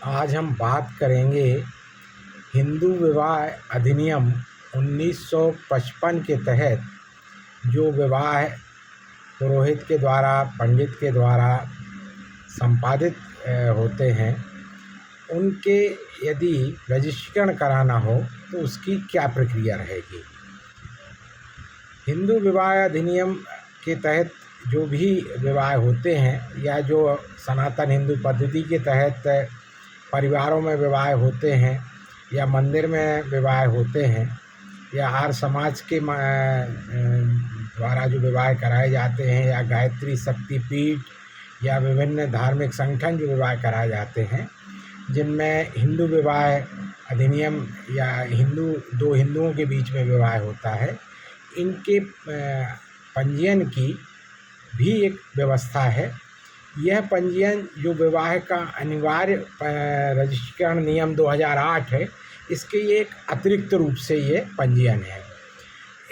आज हम बात करेंगे हिंदू विवाह अधिनियम 1955 के तहत जो विवाह पुरोहित के द्वारा, पंडित के द्वारा संपादित होते हैं, उनके यदि रजिस्ट्रेशन कराना हो तो उसकी क्या प्रक्रिया रहेगी। हिंदू विवाह अधिनियम के तहत जो भी विवाह होते हैं या जो सनातन हिंदू पद्धति के तहत परिवारों में विवाह होते हैं या मंदिर में विवाह होते हैं या आर्य समाज के द्वारा जो विवाह कराए जाते हैं या गायत्री शक्तिपीठ या विभिन्न धार्मिक संगठन जो विवाह कराए जाते हैं, जिनमें हिंदू विवाह अधिनियम या दो हिंदुओं के बीच में विवाह होता है, इनके पंजीयन की भी एक व्यवस्था है। यह पंजीयन जो विवाह का अनिवार्य रजिस्ट्रेशन नियम 2008 है, इसके एक अतिरिक्त रूप से ये पंजीयन है।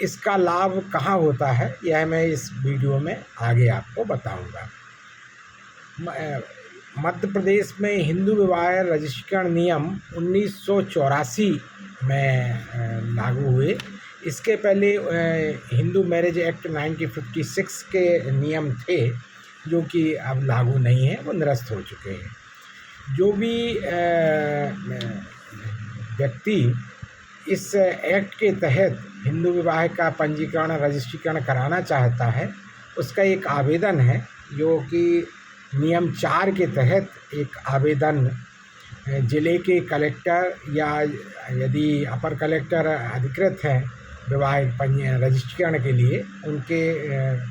इसका लाभ कहाँ होता है, यह मैं इस वीडियो में आगे आपको बताऊंगा। मध्य प्रदेश में हिंदू विवाह रजिस्ट्रेशन नियम 1984 में लागू हुए। इसके पहले हिंदू मैरिज एक्ट 1956 के नियम थे, जो कि अब लागू नहीं है, वो निरस्त हो चुके हैं। जो भी व्यक्ति इस एक्ट के तहत हिंदू विवाह का पंजीकरण रजिस्ट्रेशन कराना चाहता है, उसका एक आवेदन है, जो कि नियम 4 के तहत एक आवेदन जिले के कलेक्टर या यदि अपर कलेक्टर अधिकृत हैं विवाह रजिस्ट्रेशन के लिए, उनके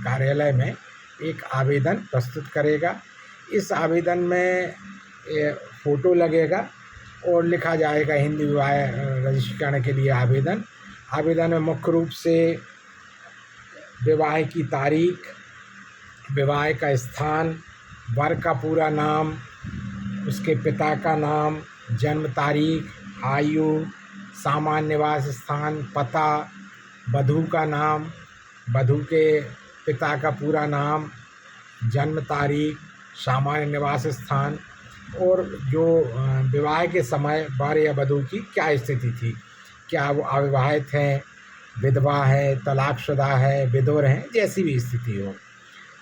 कार्यालय में एक आवेदन प्रस्तुत करेगा। इस आवेदन में फ़ोटो लगेगा और लिखा जाएगा हिंदू विवाह रजिस्ट्रेशन के लिए आवेदन में मुख्य रूप से विवाह की तारीख, विवाह का स्थान, वर का पूरा नाम, उसके पिता का नाम, जन्म तारीख, आयु, सामान्य निवास स्थान, पता, वधू का नाम, वधू के पिता का पूरा नाम, जन्म तारीख, सामान्य निवास स्थान और जो विवाह के समय वर या वधू की क्या स्थिति थी, क्या वो अविवाहित हैं, विधवा है, तलाकशुदा है, विधुर हैं, जैसी भी स्थिति हो।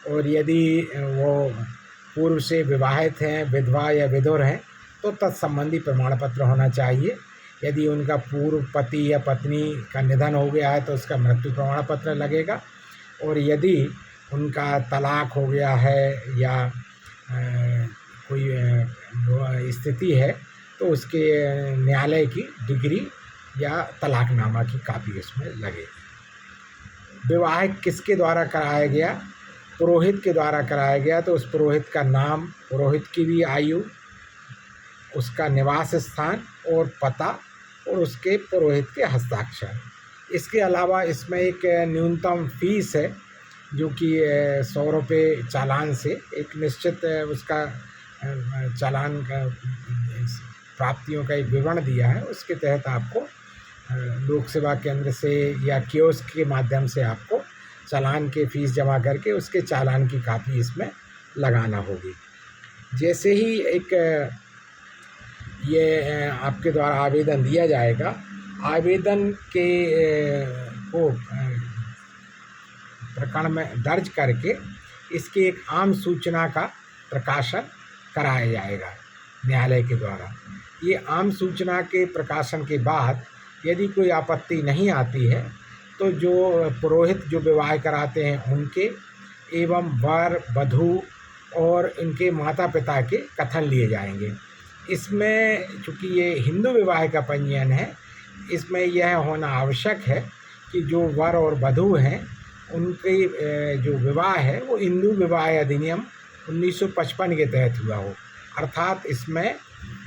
और यदि वो पूर्व से विवाहित हैं, विधवा या विधुर हैं, तो तत्संबंधी प्रमाण पत्र होना चाहिए। यदि उनका पूर्व पति या पत्नी का निधन हो गया है तो उसका मृत्यु प्रमाण पत्र लगेगा। और यदि उनका तलाक हो गया है या कोई स्थिति है तो उसके न्यायालय की डिग्री या तलाकनामा की कापी उसमें लगेगी। विवाह किसके द्वारा कराया गया? पुरोहित के द्वारा कराया गया, तो उस पुरोहित का नाम, पुरोहित की भी आयु, उसका निवास स्थान और पता और उसके पुरोहित के हस्ताक्षर। इसके अलावा इसमें एक न्यूनतम फीस है, जो कि 100 रुपये चालान से एक निश्चित उसका चालान का प्राप्तियों का एक विवरण दिया है। उसके तहत आपको लोक सेवा केंद्र से या कियोस्क के माध्यम से आपको चालान के फीस जमा करके उसके चालान की कापी इसमें लगाना होगी। जैसे ही एक ये आपके द्वारा आवेदन दिया जाएगा, आवेदन के को प्रकरण में दर्ज करके इसकी एक आम सूचना का प्रकाशन कराया जाएगा न्यायालय के द्वारा। ये आम सूचना के प्रकाशन के बाद यदि कोई आपत्ति नहीं आती है तो जो पुरोहित जो विवाह कराते हैं उनके एवं वर, वधू और इनके माता पिता के कथन लिए जाएंगे। इसमें चूँकि ये हिंदू विवाह का पंजीयन है, इसमें यह होना आवश्यक है कि जो वर और वधू हैं उनके जो विवाह है वो हिंदू विवाह अधिनियम 1955 के तहत हुआ हो। अर्थात इसमें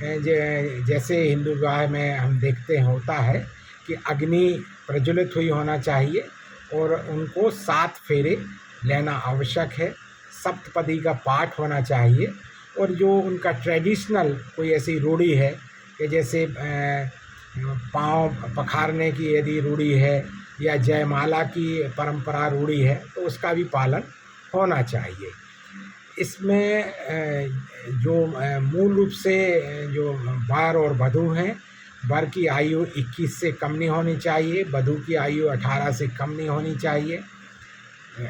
जैसे हिंदू विवाह में हम देखते हैं होता है कि अग्नि प्रज्वलित हुई होना चाहिए और उनको 7 फेरे लेना आवश्यक है, सप्तपदी का पाठ होना चाहिए और जो उनका ट्रेडिशनल कोई ऐसी रूढ़ी है कि जैसे पाँव पखारने की यदि रूढ़ी है या जयमाला की परंपरा रूढ़ी है तो उसका भी पालन होना चाहिए। इसमें जो मूल रूप से जो वर और वधू हैं, वर की आयु 21 से कम नहीं होनी चाहिए, वधू की आयु 18 से कम नहीं होनी चाहिए।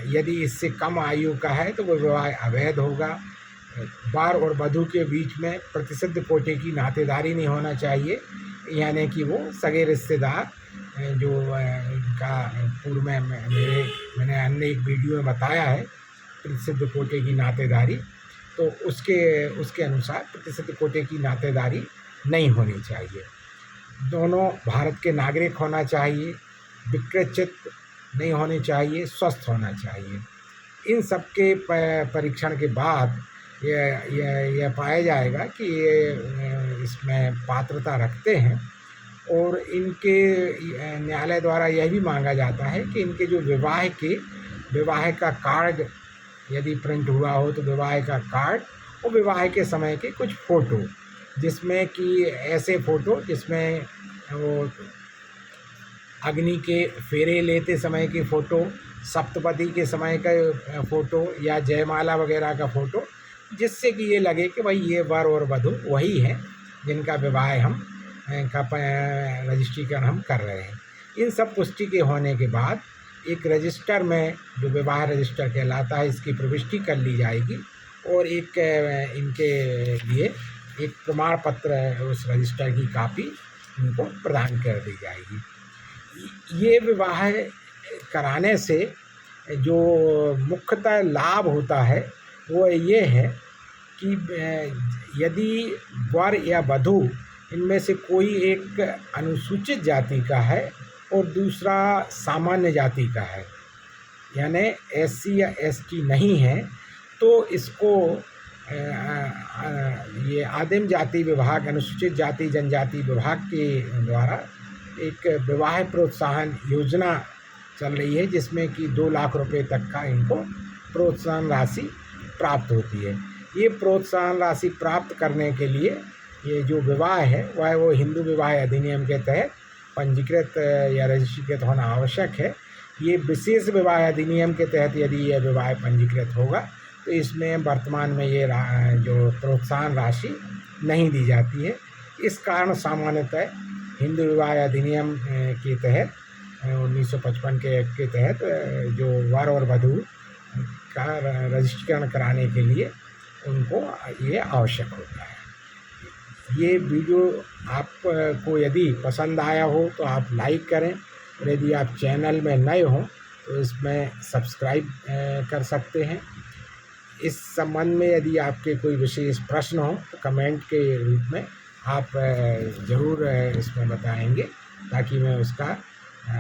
यदि इससे कम आयु का है तो वो विवाह अवैध होगा। वर और वधू के बीच में प्रतिसिद्ध कोटि की नातेदारी नहीं होना चाहिए, यानी कि वो सगे रिश्तेदार जो इनका पूर्व में मैंने अन्य एक वीडियो में बताया है प्रतिसिद्ध कोटि की नातेदारी, तो उसके अनुसार प्रतिसिद्ध कोटि की नातेदारी नहीं होनी चाहिए। दोनों भारत के नागरिक होना चाहिए, विकृत नहीं होने चाहिए, स्वस्थ होना चाहिए। इन सब के परीक्षण के बाद यह पाया जाएगा कि ये इसमें पात्रता रखते हैं, और इनके न्यायालय द्वारा यह भी मांगा जाता है कि इनके जो विवाह का कार्ड यदि प्रिंट हुआ हो तो विवाह का कार्ड और विवाह के समय के कुछ फ़ोटो, जिसमें कि ऐसे फ़ोटो जिसमें वो अग्नि के फेरे लेते समय की फ़ोटो, सप्तपदी के समय का फ़ोटो या जयमाला वगैरह का फ़ोटो, जिससे कि ये लगे कि भाई ये वर और वधू वही हैं जिनका विवाह हम रजिस्ट्रीकरण हम कर रहे हैं। इन सब पुष्टि के होने के बाद एक रजिस्टर में जो विवाह रजिस्टर कहलाता है, इसकी प्रविष्टि कर ली जाएगी और एक इनके लिए एक प्रमाण पत्र उस रजिस्टर की कापी इनको प्रदान कर दी जाएगी। ये विवाह कराने से जो मुख्यतः लाभ होता है वो ये है कि यदि वर या वधू इनमें से कोई एक अनुसूचित जाति का है और दूसरा सामान्य जाति का है, यानी SC या ST नहीं है, तो इसको ये आदिम जाति विभाग, अनुसूचित जाति जनजाति विभाग के द्वारा एक विवाह प्रोत्साहन योजना चल रही है, जिसमें कि 2 लाख रुपए तक का इनको प्रोत्साहन राशि प्राप्त होती है। ये प्रोत्साहन राशि प्राप्त करने के लिए ये जो विवाह है वह वो हिंदू विवाह अधिनियम के तहत पंजीकृत या रजिस्ट्रीकृत होना आवश्यक है। ये विशेष विवाह अधिनियम के तहत यदि यह विवाह पंजीकृत होगा तो इसमें वर्तमान में ये जो प्रोत्साहन राशि नहीं दी जाती है। इस कारण सामान्यतः हिंदू विवाह अधिनियम के तहत 1955 के एक्ट के तहत जो वर और वधू का रजिस्ट्रीकरण कराने के लिए उनको ये आवश्यक होता है। ये वीडियो आपको यदि पसंद आया हो तो आप लाइक करें, और यदि आप चैनल में नए हों तो इसमें सब्सक्राइब कर सकते हैं। इस संबंध में यदि आपके कोई विशेष प्रश्न हो तो कमेंट के रूप में आप ज़रूर इसमें बताएंगे, ताकि मैं उसका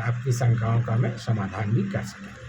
आपकी शंकाओं का मैं समाधान भी कर सकूँ।